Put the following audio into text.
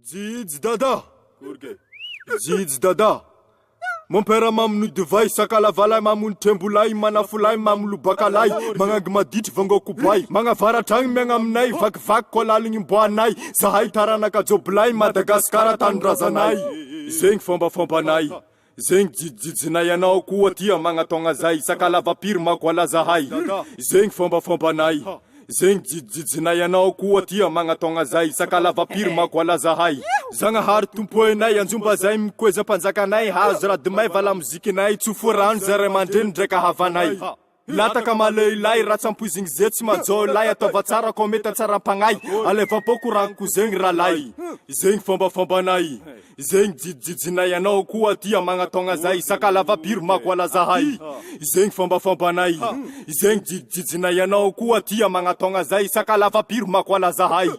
Jijy dada. Jijy dada. Mon père mamnu devai sakalavalay mamun tembulay manafulay mamlu bakalay mga madit vango kubay mga varatang mga amnay vak kolaling imboanay zahay taranaka joblay Madagaskara tandrazanay zeng fombanay zeng jijinay anao koa tia mga tonga zay sakalavapiry makwala zahay zeng fombanay zeng jijinay anao koa tia mga tonga zay sakalavapiry makwala zahay Zanahary tompoenay anjomba zay mikoeza mpanjakanay hazo radimay vala mozikinay tsoforano zare mandreny ndraika havanay lataka maleilay ratsampoizigny ze tsy majao lay ataova tsara ko mety tsara-pagnay alevam-po koragniko zegny ralay zegny fombanay zegny jijinay anao koa tia magnatonga zay sakalavapiry makoala zahay zegny fombanay zegny jijinay anao koa tia magnatonga zay sakalavapiry makoala zahay